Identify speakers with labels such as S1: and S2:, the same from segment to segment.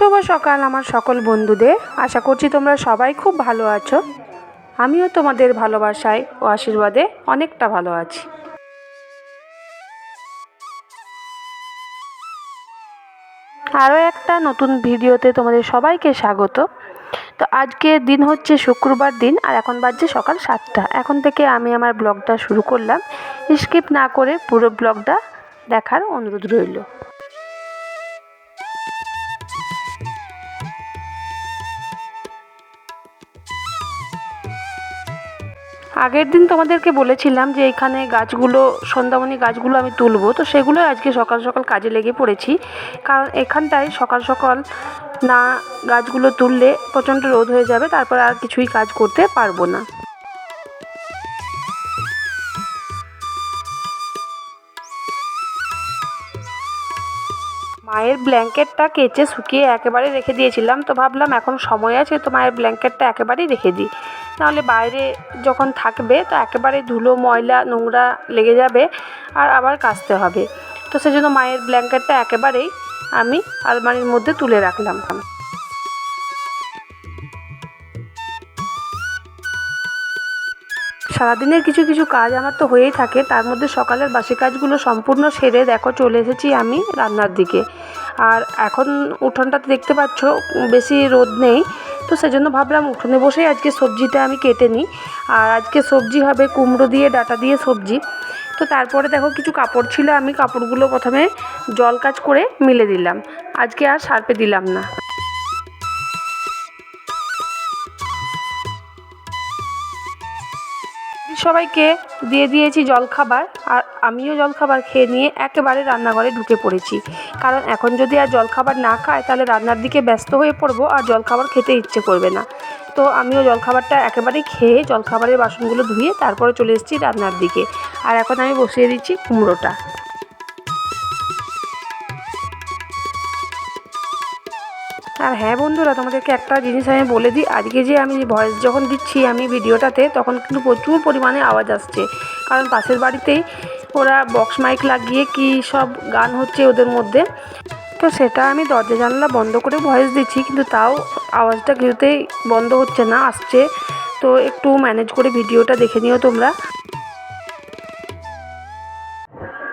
S1: শুভ সকাল আমার সকল বন্ধুদের। আশা করছি তোমরা সবাই খুব ভালো আছো। আমিও তোমাদের ভালোবাসায় ও আশীর্বাদে অনেকটা ভালো আছি। আরও একটা নতুন ভিডিওতে তোমাদের সবাইকে স্বাগত। তো আজকে দিন হচ্ছে শুক্রবার দিন, আর এখন বাজছে সকাল 7টা। এখন থেকে আমি আমার ব্লগটা শুরু করলাম। স্কিপ না করে পুরো ব্লগটা দেখার অনুরোধ রইল। আগের দিন তোমাদেরকে বলেছিলাম যে এখানে গাছগুলো, সন্ধ্যাবনী গাছগুলো আমি তুলবো, তো সেগুলো আজকে সকাল সকাল কাজে লেগে পড়েছি। কারণ এখানটায় সকাল সকাল না গাছগুলো তুললে প্রচণ্ড রোদ হয়ে যাবে, তারপর আর কিছুই কাজ করতে পারবো না। মায়ের ব্ল্যাঙ্কেটটা কেচে শুকিয়ে একেবারে রেখে দিয়েছিলাম, তো ভাবলাম এখন সময় আছে তো মায়ের ব্ল্যাঙ্কেটটা একেবারেই রেখে দিই, নাহলে বাইরে যখন থাকবে তো একেবারে ধুলো ময়লা নোংরা লেগে যাবে আর আবার কাচতে হবে। তো সেজন্য মায়ের ব্ল্যাঙ্কেটটা একেবারেই আমি আলমারির মধ্যে তুলে রাখলাম। সারাদিনের কিছু কিছু কাজ আমার তো হয়েই থাকে, তার মধ্যে সকালের বাসি কাজগুলো সম্পূর্ণ সেরে দেখো চলে এসেছি আমি রান্নার দিকে। আর এখন উঠোনটাতে দেখতে পাচ্ছ বেশি রোদ নেই, তো সেজন্য ভাবলাম উঠোনে বসেই আজকে সবজিটা আমি কেটে নিই। আর আজকে সবজি হবে কুমড়ো দিয়ে ডাঁটা দিয়ে সবজি। তো তারপরে দেখো কিছু কাপড় ছিল, আমি কাপড়গুলো প্রথমে জল কাচ করে মিলে দিলাম, আজকে আর সার্ফে দিলাম না। সবাইকে দিয়ে দিয়েছি জলখাবার, আর আমিও জলখাবার খেয়ে নিয়ে একেবারে রান্নাঘরে ঢুকে পড়েছি। কারণ এখন যদি আর জলখাবার না খায় তাহলে রান্নার দিকে ব্যস্ত হয়ে পড়বো আর জলখাবার খেতে ইচ্ছে করবে না। তো আমিও জলখাবারটা একেবারেই খেয়ে জলখাবারের বাসনগুলো ধুয়ে তারপরে চলে এসেছি রান্নার দিকে। আর এখন আমি বসিয়ে দিচ্ছি কুমড়োটা। আর হ্যাঁ বন্ধুরা, তোমাদেরকে একটা জিনিস আমি বলে দিই, আজকে যে আমি ভয়েস যখন দিচ্ছি আমি ভিডিওটাতে, তখন কিন্তু প্রচুর পরিমাণে আওয়াজ আসছে। কারণ পাশের বাড়িতেই ওরা বক্স মাইক লাগিয়ে কি সব গান হচ্ছে ওদের মধ্যে। তো সেটা আমি দরজা জানলা বন্ধ করে ভয়েস দিচ্ছি, কিন্তু তাও আওয়াজটা কিছুতেই বন্ধ হচ্ছে না, আসছে। তো একটু ম্যানেজ করে ভিডিওটা দেখে নিও তোমরা।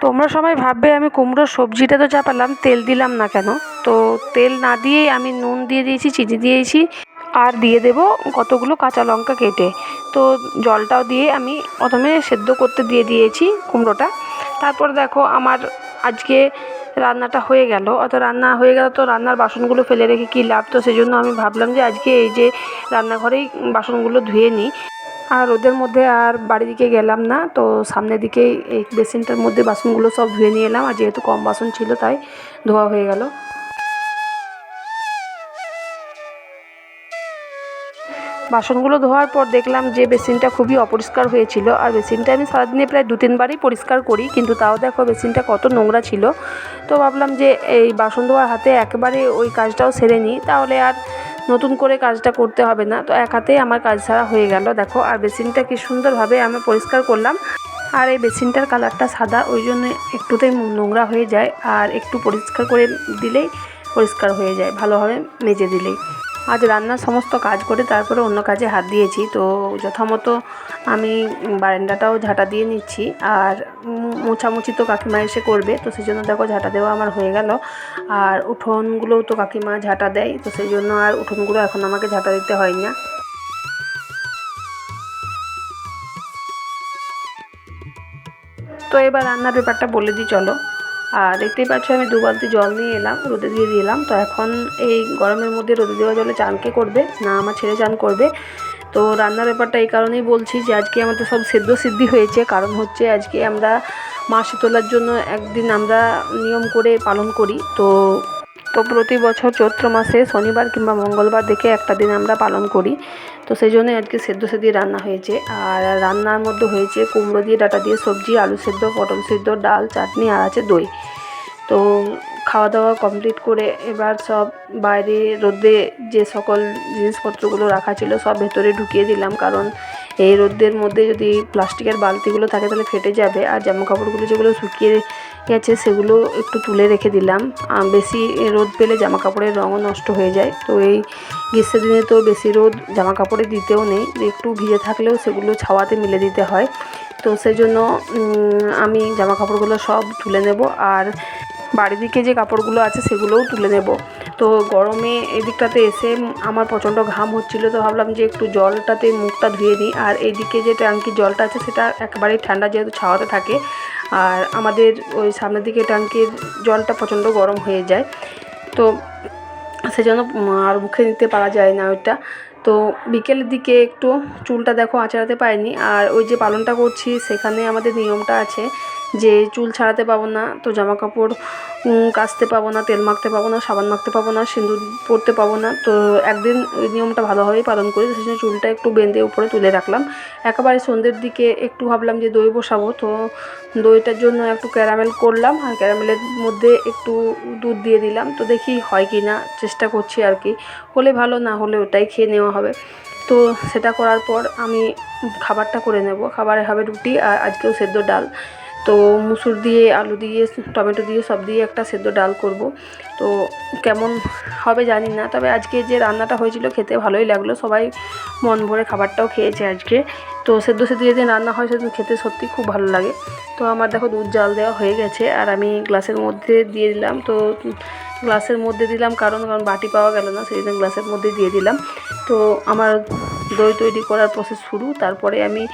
S1: তোমরা সবাই ভাববে আমি কুমড়োর সবজিটা তো চাপালাম, তেল দিলাম না কেন। তো তেল না দিয়েই আমি নুন দিয়ে দিয়েছি, চিনি দিয়েছি, আর দিয়ে দেব কতগুলো কাঁচা লঙ্কা কেটে। তো জলটাও দিয়ে আমি প্রথমে সেদ্ধ করতে দিয়ে দিয়েছি কুমড়োটা। তারপর দেখো আমার আজকে রান্নাটা হয়ে গেল। অত রান্না হয়ে গেল তো রান্নার বাসনগুলো ফেলে রেখে কী লাভ। তো সেই জন্য আমি ভাবলাম যে আজকে এই যে রান্নাঘরেই বাসনগুলো ধুয়ে নিই। আর ওদের মধ্যে আর বাড়ি দিকে গেলাম না, তো সামনের দিকেই এই বেসিনটার মধ্যে বাসনগুলো সব ধুয়ে নিয়ে এলাম। আর যেহেতু কম বাসন ছিল তাই ধোয়া হয়ে গেল। বাসনগুলো ধোয়ার পর দেখলাম যে বেসিনটা খুবই অপরিষ্কার হয়েছিল। আর বেসিনটা আমি সারাদিনে প্রায় 2-3বারই পরিষ্কার করি, কিন্তু তাও দেখো বেসিনটা কত নোংরা ছিল। তো ভাবলাম যে এই বাসন ধোয়ার হাতে একেবারে ওই কাজটাও সেরে নিই, তাহলে আর নতুন করে কাজটা করতে হবে না। তো এক হাতেই আমার কাজ সারা হয়ে গেল দেখো। আর বেসিনটা কি সুন্দরভাবে আমি পরিষ্কার করলাম। আর এই বেসিনটার কালারটা সাদা, ওই জন্য একটুতেই নোংরা হয়ে যায়, আর একটু পরিষ্কার করে দিলেই পরিষ্কার হয়ে যায়, ভালোভাবে মেজে দিলেই। আজ রান্নার সমস্ত কাজ করে তারপরে অন্য কাজে হাত দিয়েছি। তো যথামতো আমি বারান্দাটাও ঝাঁটা দিয়ে নিচ্ছি। আর মোছামুছি তো কাকিমা এসে করবে, তো সেই জন্য দেখো ঝাঁটা দেওয়া আমার হয়ে গেল। আর উঠোনগুলোও তো কাকিমা ঝাঁটা দেয়, তো সেই জন্য আর উঠোনগুলো এখন আমাকে ঝাঁটা দিতে হয় না। তো এবার রান্নার ব্যাপারটা বলে দিই চলো। আর দেখতেই পাচ্ছ আমি 2 বালতি জল নিয়ে এলাম, রোদে দিয়ে দিলাম। তো এখন এই গরমের মধ্যে রোদে দেওয়া জলে চান কে করবে না আমার ছেলে চান করবে। তো রান্নার ব্যাপারটা এই কারণেই বলছি যে আজকে আমাদের সব সেদ্ধ সিদ্ধি হয়েছে। কারণ হচ্ছে আজকে আমরা মা শীতলার জন্য একদিন আমরা নিয়ম করে পালন করি। তো প্রতি বছর চৈত্র মাসে শনিবার কিংবা মঙ্গলবার দেখে একটা দিন আমরা পালন করি। তো সেই জন্যই আজকে সেদ্ধ সেদ্ধি রান্না হয়েছে। আর রান্নার মধ্যে হয়েছে কুমড়ো দিয়ে ডাঁটা দিয়ে সবজি, আলু সেদ্ধ, পটল সেদ্ধ, ডাল, চাটনি, আর আছে দই। তো খাওয়া দাওয়া কমপ্লিট করে এবার সব বাইরে রোদে যে সকল জিনিসপত্রগুলো রাখা ছিল সব ভেতরে ঢুকিয়ে দিলাম। কারণ এই রোদের মধ্যে যদি প্লাস্টিকের বালতিগুলো থাকে তাহলে ফেটে যাবে। আর জামা কাপড়গুলো যেগুলো শুকিয়ে গেছে সেগুলো একটু তুলে রেখে দিলাম। বেশি রোদ পেলে জামা কাপড়ের রঙও নষ্ট হয়ে যায়, তো এই গ্রীষ্মের দিনে তো বেশি রোদ জামা কাপড়ে দিতেও নেই, একটু ভিজে থাকলেও সেগুলো ছাওয়াতে মেলে দিতে হয়। তো সেই জন্য আমি জামা কাপড়গুলো সব তুলে নেব, আর বাড়ির দিকে যে কাপড়গুলো আছে সেগুলোও তুলে নেব। তো গরমে এদিকটাতে এসে আমার প্রচণ্ড ঘাম হচ্ছিলো, তো ভাবলাম যে একটু জলটাতে মুখটা ধুয়ে নিই। আর এইদিকে যে ট্যাঙ্কির জলটা আছে সেটা একেবারেই ঠান্ডা, যেহেতু ছাওয়াতে থাকে, আর আমাদের ওই সামনের দিকে ট্যাঙ্কির জলটা প্রচণ্ড গরম হয়ে যায়, তো সেজন্য আর মুখে নিতে পারা যায় না ওইটা। তো বিকেলের দিকে একটু চুলটা দেখো আঁচড়াতে পারিনি। আর ওই যে পালনটা করছি সেখানে আমাদের নিয়মটা আছে যে চুল ছাড়াতে পাবো না, তো জামা কাপড় কাচতে পাবো না, তেল মাখতে পাবো না, সাবান মাখতে পাবো না, সিঁদুর পরতে পাবো না। তো একদিন ওই নিয়মটা ভালোভাবেই পালন করি, সেই জন্য চুলটা একটু বেঁধে উপরে তুলে রাখলাম। একেবারে সন্ধ্যের দিকে একটু ভাবলাম যে দই বসাবো, তো দইটার জন্য একটু ক্যারামেল করলাম, আর ক্যারামেলের মধ্যে একটু দুধ দিয়ে দিলাম। তো দেখি হয় কি না, চেষ্টা করছি আর কি, হলে ভালো, না হলে ওটাই খেয়ে নেওয়া হবে। তো সেটা করার পর আমি খাবারটা করে নেব। খাবারে হবে রুটি, আর আজকেও সেদ্ধ ডাল। তো মুসুর দিয়ে, আলু দিয়ে, টমেটো দিয়ে সব দিয়ে একটা সেদ্ধ ডাল করব। তো কেমন হবে জানি না, তবে আজকে যে রান্নাটা হয়েছিল খেতে ভালোই লাগলো, সবাই মন ভরে খাবারটাও খেয়েছে আজকে। তো সেদ্ধ যেদিন রান্না হয় সেদিন খেতে সত্যি খুব ভালো লাগে। তো আমার দেখো দুধ জাল দেওয়া হয়ে গেছে, আর আমি গ্লাসের মধ্যে দিয়ে দিলাম। তো গ্লাসের মধ্যে দিলাম কারণ বাটি পাওয়া গেল না, সেই জন্য গ্লাসের মধ্যে দিয়ে দিলাম। তো আমার দই তৈরি করার প্রসেস শুরু। তারপরে আমি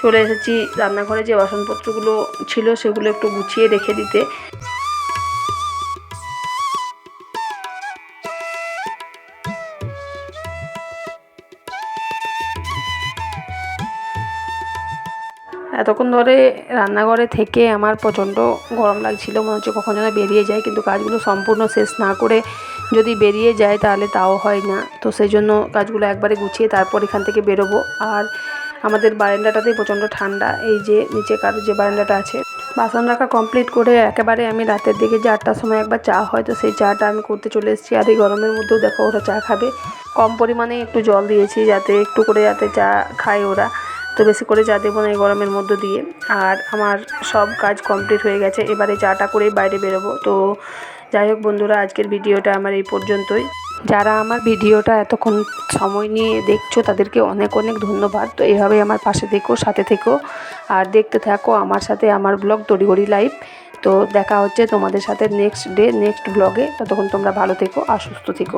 S1: চলে এসেছি রান্নাঘরে, যে বাসনপত্রগুলো ছিল সেগুলো একটু গুছিয়ে রেখে দিতে। এতক্ষণ ধরে রান্নাঘরে থেকে আমার প্রচণ্ড গরম লাগছিল, মনে হচ্ছে কখন যেন বেরিয়ে যায়, কিন্তু কাজগুলো সম্পূর্ণ শেষ না করে যদি বেরিয়ে যায় তাহলে তাও হয় না। তো সেই জন্য কাজগুলো একবারে গুছিয়ে তারপর এখান থেকে বেরোবো। আর আমাদের বারান্দাটাতেই প্রচণ্ড ঠান্ডা, এই যে নিচে কারো যে বারান্দাটা আছে। বাসন রাখা কমপ্লিট করে একেবারে আমি রাতের দিকে যে 8টার সময় একবার চা হয়, তো সেই চাটা আমি করতে চলে এসেছি। আর এই গরমের মধ্যেও দেখো ওরা চা খাবে, কম পরিমাণে একটু জল দিয়েছি যাতে একটু করে যাতে চা খায় ওরা, তো বেশি করে চা দেবো না এই গরমের মধ্যে দিয়ে। আর আমার সব কাজ কমপ্লিট হয়ে গেছে, এবারে চাটা করেই বাইরে বেরোবো। তো যাই হোক বন্ধুরা, আজকের ভিডিওটা আমার এই পর্যন্তই। যারা আমার ভিডিওটা এতক্ষণ সময় নিয়ে দেখছো তাদেরকে অনেক অনেক ধন্যবাদ। তো এভাবেই আমার পাশে থেকো, সাথে থেকো, আর দেখতে থাকো আমার সাথে আমার ব্লগ তড়িঘড়ি লাইভ। তো দেখা হচ্ছে তোমাদের সাথে নেক্সট ব্লগে। ততক্ষণ তোমরা ভালো থেকো আর সুস্থ থেকো।